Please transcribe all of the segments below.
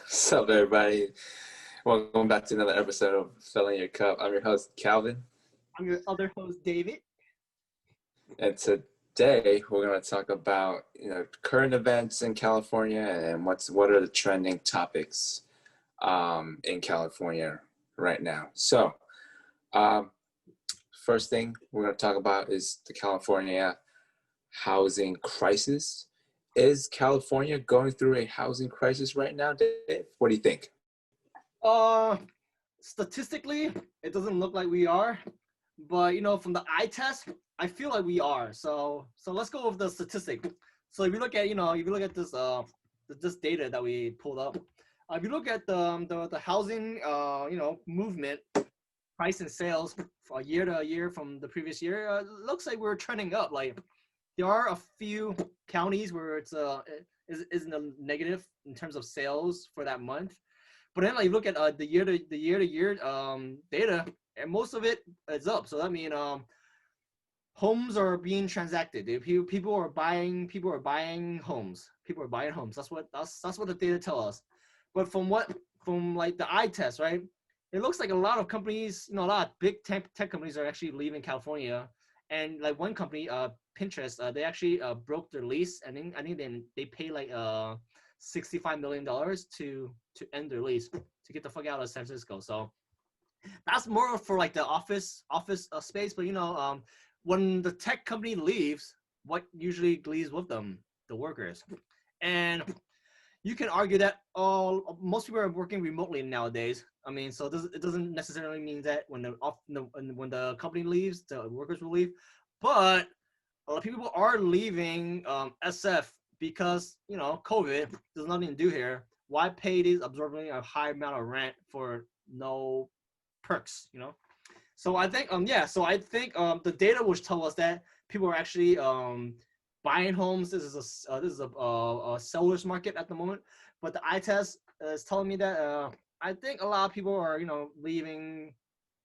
What's up, everybody? Welcome back to another episode of Filling Your Cup. I'm your host, Calvin, I'm your other host, David. and today we're going to talk about current events in California and what are the trending topics in California right now. So, um, first thing we're going to talk about is the California housing crisis. Is California going through a housing crisis right now, Dave? What do you think? Uh, Statistically, it doesn't look like we are, but from the eye test, I feel like we are. So let's go with the statistic. So if you look at, if you look at this data that we pulled up, if you look at the housing, movement, price and sales for year to year from the previous year, looks like we're trending up. Like there are a few counties where is in the negative in terms of sales for that month. But then, like, you look at the year to year data, and most of it is up. So that means homes are being transacted. People are buying homes. People are buying homes. That's what the data tell us. But from like the eye test, right? It looks like a lot of companies, a lot of big tech companies are actually leaving California. And like one company, Pinterest, they actually broke their lease, and then I think they pay like $65 million to end their lease to get the fuck out of San Francisco. So that's more for like the office space. But when the tech company leaves, what usually leaves with them? The workers. And you can argue that most people are working remotely nowadays. I mean, so it doesn't necessarily mean that when the company leaves, the workers will leave. But a lot of people are leaving SF because COVID. There's nothing to do here. Why pay these absorbing a high amount of rent for no perks? So I think the data which tell us that people are actually buying homes. This is a seller's market at the moment, but the eye test is telling me that I think a lot of people are leaving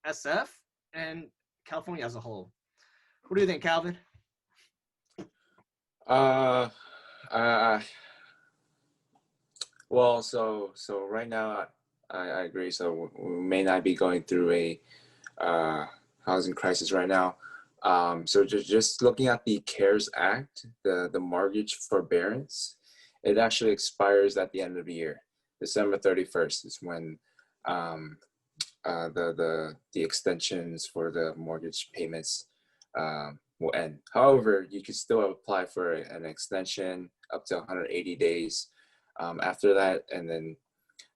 SF and California as a whole. What do you think, Calvin? Uh, uh, so right now, I agree. So we may not be going through a uh, housing crisis right now. So just looking at the CARES Act, the mortgage forbearance, it actually expires at the end of the year. December 31st is when um, the extensions for the mortgage payments will end. However, you can still apply for an extension up to 180 days after that, and then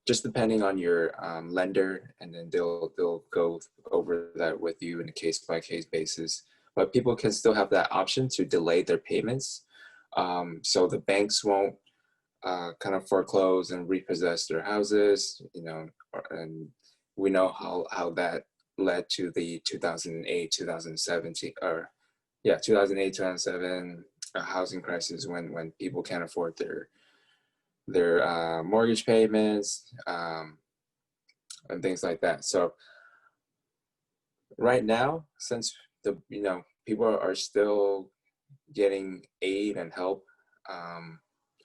just depending on your lender, and then they'll go over that with you in a case by case basis. But people can still have that option to delay their payments, so the banks won't kind of foreclose and repossess their houses. And we know how that led to the 2008 2017 or yeah 2008 2007 housing crisis when people can't afford their mortgage payments and things like that. So right now, since the people are still getting aid and help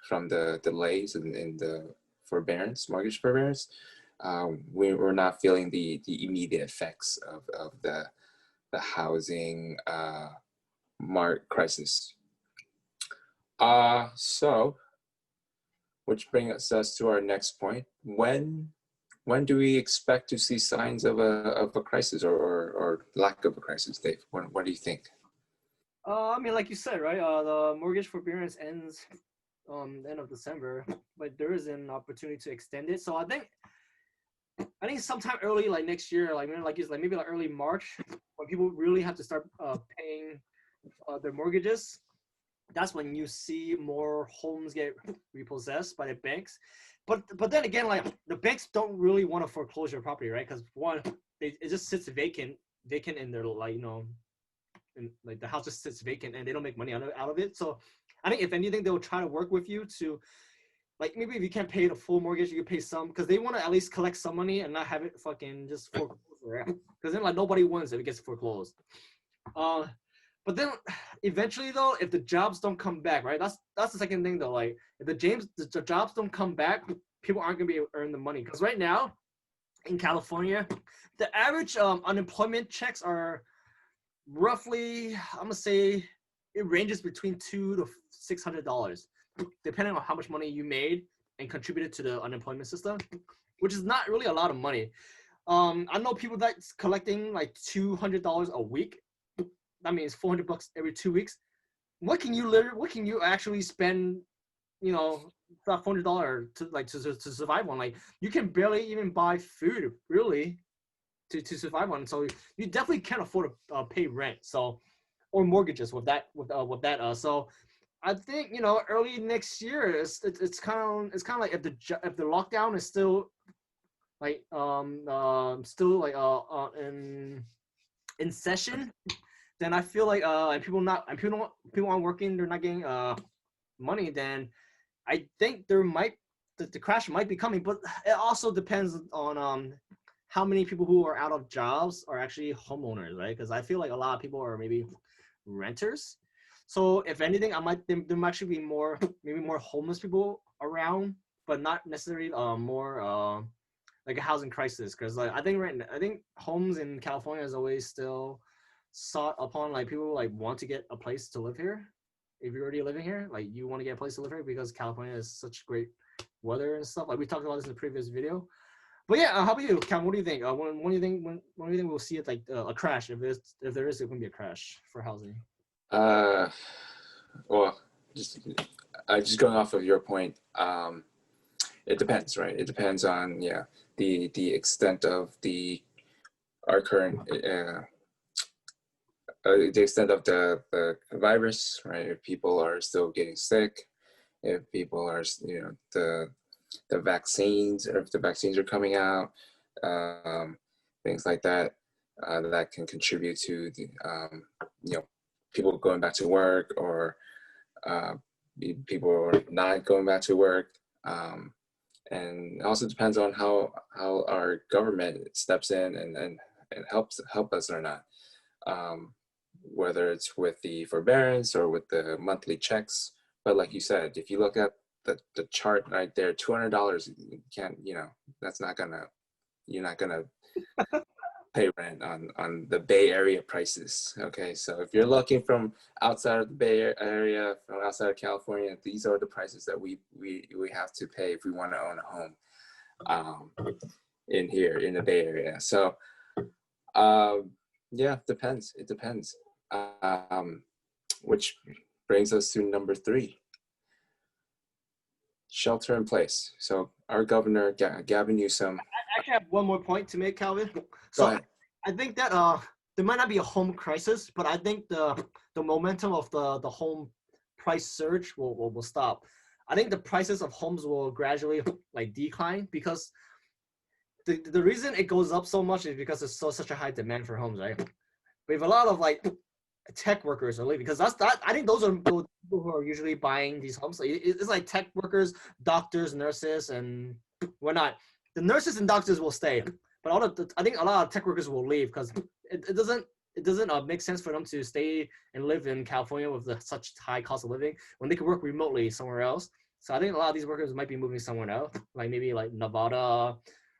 from the delays in the forbearance, mortgage forbearance, we're not feeling the immediate effects of the housing market crisis. So which brings us to our next point. When do we expect to see signs of a crisis or lack of a crisis, Dave? What do you think? I mean, like you said, right? The mortgage forbearance ends end of December, but there is an opportunity to extend it. So I think sometime early, like next year, maybe like early March, when people really have to start paying their mortgages. That's when you see more homes get repossessed by the banks. But then again, like the banks don't really want to foreclose your property, right? Because one, it just sits vacant in their and like the house just sits vacant and they don't make money out of it. So I think if anything, they'll try to work with you to like maybe if you can't pay the full mortgage, you can pay some because they want to at least collect some money and not have it fucking just foreclosed. Because then like nobody wins if it gets foreclosed. Uh, but then eventually though, if the jobs don't come back, right? That's the second thing though. Like if the jobs don't come back, people aren't gonna be able to earn the money because right now in California, the average unemployment checks are roughly, I'm gonna say, it ranges between $200 to $600, depending on how much money you made and contributed to the unemployment system, which is not really a lot of money. I know people that's collecting like $200 a week. That means $400 every 2 weeks. What can you actually spend? You know, that $400 to survive on. Like you can barely even buy food really to survive on. So you definitely can't afford to pay rent. So or mortgages with that. So I think early next year it's kind of like if the lockdown is still like in session, then I feel like and people aren't working, they're not getting money, then I think the crash might be coming, but it also depends on how many people who are out of jobs are actually homeowners, right? Because I feel like a lot of people are maybe renters. So if anything, there might actually be maybe more homeless people around, but not necessarily more like a housing crisis. Because like I think homes in California is always still sought upon. Like people like want to get a place to live here. If you're already living here, like you want to get a place to live here because California is such great weather and stuff. Like we talked about this in the previous video. But yeah, how about you, Cam? What do you think? When do you think we'll see it like a crash? If there is going to be a crash for housing? Uh, well, just going off of your point, it depends, right? It depends on the extent of our current the extent of the virus, right? If people are still getting sick, if people are the vaccines, or if the vaccines are coming out, things like that, that can contribute to the people going back to work, or people are not going back to work. And it also depends on how our government steps in and help us or not. Whether it's with the forbearance or with the monthly checks. But like you said, if you look at the chart right there, $200, you can't, that's not gonna, you're not gonna pay rent on the Bay Area prices. Okay, so if you're looking from outside of the Bay Area, from outside of California, these are the prices that we have to pay if we want to own a home in here in the Bay Area. So yeah, depends. It depends. Which brings us to number 3, shelter in place. So our governor, Gavin Newsom. I actually have one more point to make, Calvin. Go So ahead. I think that there might not be a home crisis, but I think the momentum of the home price surge will stop. I think the prices of homes will gradually like decline because the reason it goes up so much is because there's such a high demand for homes, right? We have a lot of like tech workers are leaving because I think those are people who are usually buying these homes. Like, it's like tech workers, doctors, nurses, and whatnot. The nurses and doctors will stay, but I think a lot of tech workers will leave because it doesn't make sense for them to stay and live in California with such high cost of living when they could work remotely somewhere else. So I think a lot of these workers might be moving somewhere else, like maybe like Nevada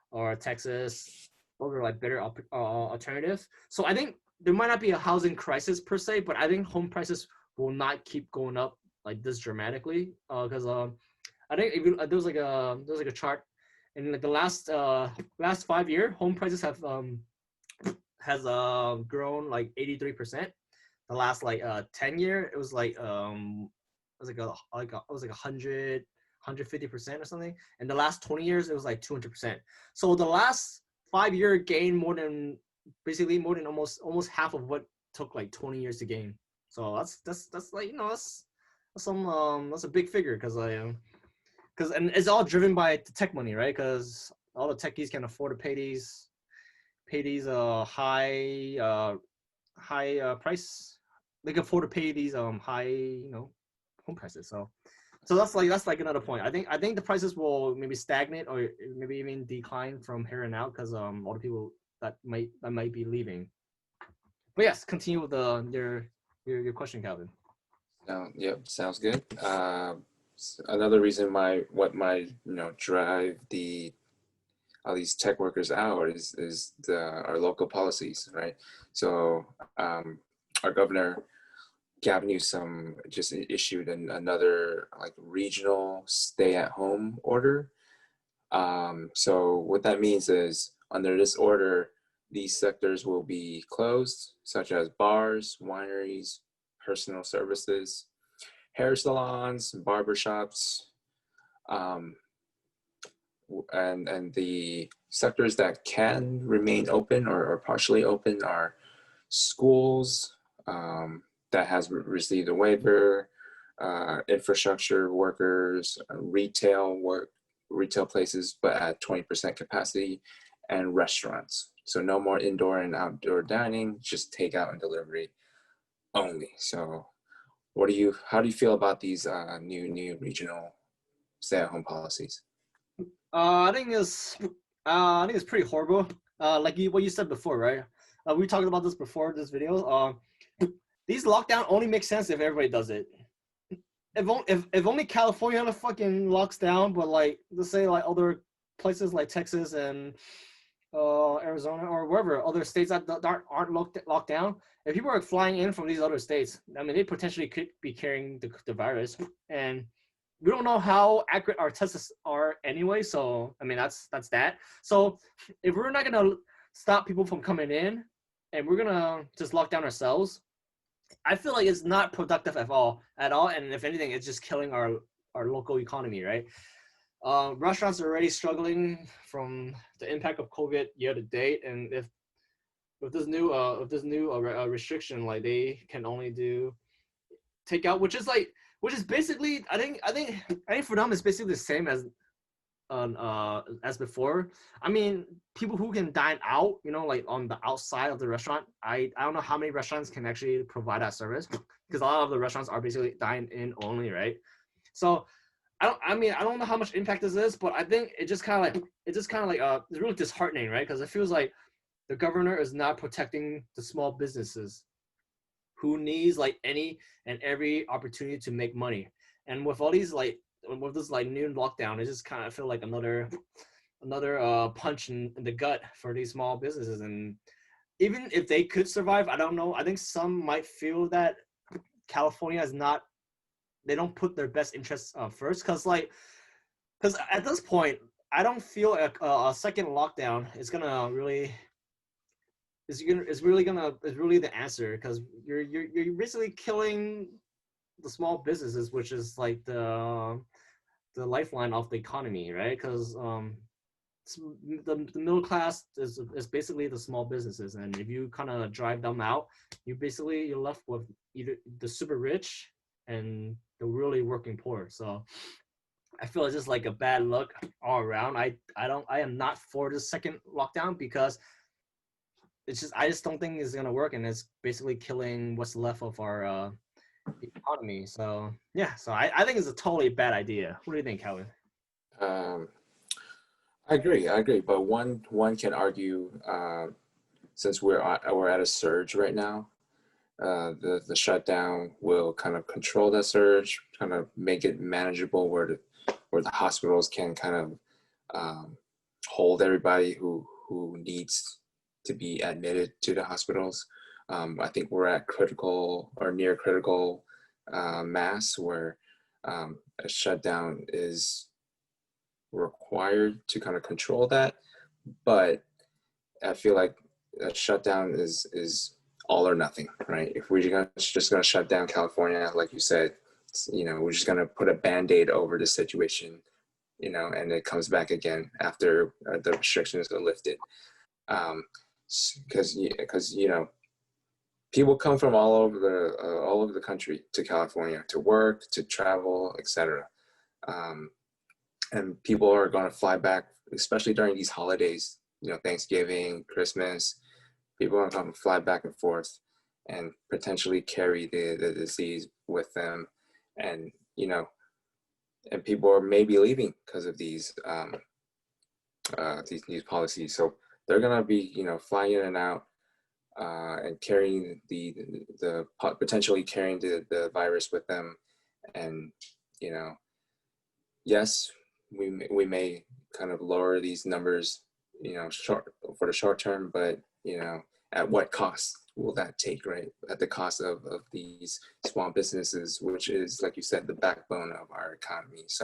or Texas. Those are like better alternatives. So I think there might not be a housing crisis per se, but I think home prices will not keep going up like this dramatically. Because I think there was like a chart in like the last 5 year, home prices have has grown like 83%. The last like 10 year, it was like it was like 150% or something. And the last 20 years, it was like 200%. So the last 5 year gain basically more than almost half of what took like 20 years to gain. So that's like that's a big figure because and it's all driven by the tech money, right? Because all the techies can afford to pay these high price. They can afford to pay these high home prices. So that's like another point. I think the prices will maybe stagnate or maybe even decline from here and out because all the people that might be leaving. But yes, continue with your question, Calvin. Yep, sounds good. another reason what might drive all these tech workers out is our local policies, right? So our governor Gavin Newsom just issued another like regional stay-at-home order. So what that means is under this order, these sectors will be closed, such as bars, wineries, personal services, hair salons, barbershops, um, and the sectors that can remain open or partially open are schools that has received a waiver, infrastructure workers, retail places, but at 20% capacity, and restaurants. So no more indoor and outdoor dining, just takeout and delivery only. So how do you feel about these new regional stay-at-home policies? I think it's pretty horrible. Like what you said before, right? We talked about this before this video. These lockdown only make sense if everybody does it. If only California fucking locks down, but like let's say like other places like Texas and Arizona or wherever other states that aren't locked down. If people are flying in from these other states, I mean, they potentially could be carrying the virus, and we don't know how accurate our tests are anyway. So I mean, that's that. So if we're not gonna stop people from coming in, and we're gonna just lock down ourselves, I feel like it's not productive at all. And if anything, it's just killing our local economy, right? Restaurants are already struggling from the impact of COVID year to date, and if with this new restriction, like they can only do takeout, which is basically I think for them it's basically the same as before. I mean, people who can dine out, like on the outside of the restaurant. I don't know how many restaurants can actually provide that service because a lot of the restaurants are basically dine in only, right? So I don't know how much impact this is, but I think it's really disheartening, right? Because it feels like the governor is not protecting the small businesses who needs like any and every opportunity to make money. And with all these with this like new lockdown, it just kind of feel like another punch in the gut for these small businesses. And even if they could survive, I don't know. I think some might feel that California is not. They don't put their best interests first, because at this point, I don't feel a second lockdown is really the answer, because you're basically killing the small businesses, which is like the lifeline of the economy, right? Because the middle class is basically the small businesses, and if you kind of drive them out, you're left with either the super rich and the really working poor. So I feel it's just like a bad look all around. I am not for the second lockdown, because I just don't think it's gonna work, and it's basically killing what's left of our economy. So yeah, so I think it's a totally bad idea. What do you think, Calvin? Um, I agree, but one can argue since we're at a surge right now, the shutdown will kind of control that surge, kind of make it manageable where the hospitals can kind of hold everybody who needs to be admitted to the hospitals. I think we're at critical or near critical mass where a shutdown is required to kind of control that. But I feel like a shutdown is all or nothing, right? If we're just gonna shut down California, like you said, we're just gonna put a band-aid over the situation, and it comes back again after the restrictions are lifted. Because people come from all over the country to California to work, to travel, etc. And people are going to fly back, especially during these holidays, Thanksgiving, Christmas. People are going to fly back and forth and potentially carry the disease with them. And, and people are maybe leaving because of these policies. So they're going to be, flying in and out and carrying potentially carrying the virus with them. And, yes, we may kind of lower these numbers, short for the short term, but at what cost will that take, right? At the cost of these small businesses, which is, like you said, the backbone of our economy. It's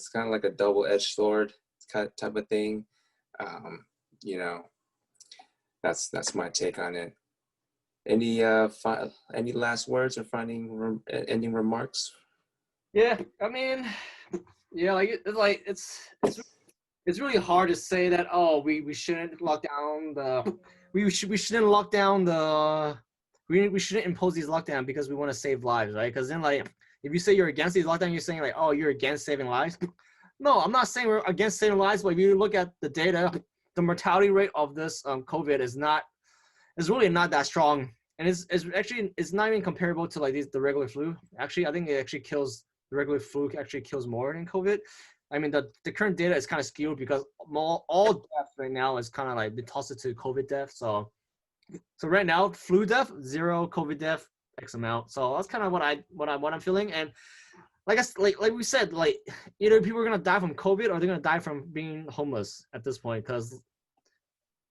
kind of like a double-edged sword kind of type of thing. Um, you know, that's my take on it. Any last words or ending remarks? Yeah, I mean, yeah, it's really hard to say that, oh, we shouldn't lock down the we shouldn't lock down the we shouldn't impose these lockdown because we want to save lives, right? Because then, like, if you say you're against these lockdown, you're saying like, oh, you're against saving lives. No, I'm not saying we're against saving lives, but if you look at the data, the mortality rate of this COVID is really not that strong, and it's actually it's not even comparable to like the regular flu. Actually, I think it actually kills the regular flu actually kills more than COVID. I mean, the current data is kind of skewed because all deaths right now is kind of like they toss it to COVID death. So right now, flu death 0, COVID death X amount. So that's kind of what I'm feeling. And like we said, like either people are gonna die from COVID or they're gonna die from being homeless at this point. Because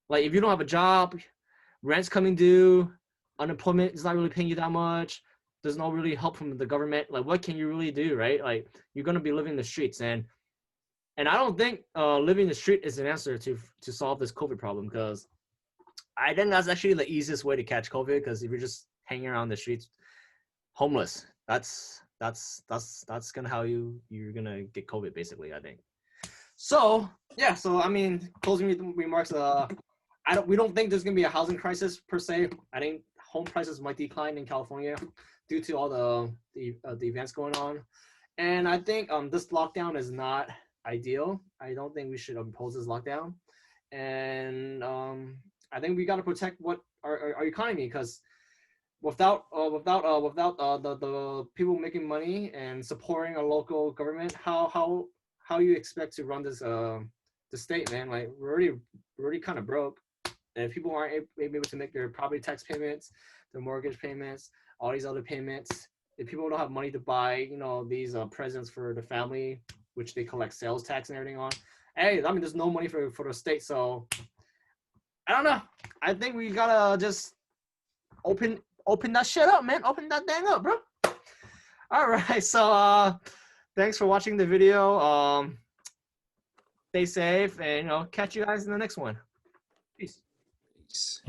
like if you don't have a job, rent's coming due, unemployment is not really paying you that much. There's no really help from the government. Like what can you really do, right? Like you're gonna be living in the streets, and I don't think living in the street is an answer to solve this COVID problem, because I think that's actually the easiest way to catch COVID. Because if you're just hanging around the streets, homeless, that's gonna how you're gonna get COVID, basically, I think. So yeah, so I mean, closing remarks. We don't think there's gonna be a housing crisis per se. I think home prices might decline in California due to all the events going on, and I think this lockdown is not ideal. I don't think we should impose this lockdown, and I think we got to protect what our economy, because without the people making money and supporting a local government, how you expect to run this the state, man? Like we're already kind of broke, and if people aren't able to make their property tax payments, their mortgage payments, all these other payments, if people don't have money to buy, these presents for the family, which they collect sales tax and everything on, hey, I mean, there's no money for the state. So I don't know. I think we gotta just open that shit up, man. Open that dang up, bro. All right. So thanks for watching the video. Stay safe, and catch you guys in the next one. Peace. Peace.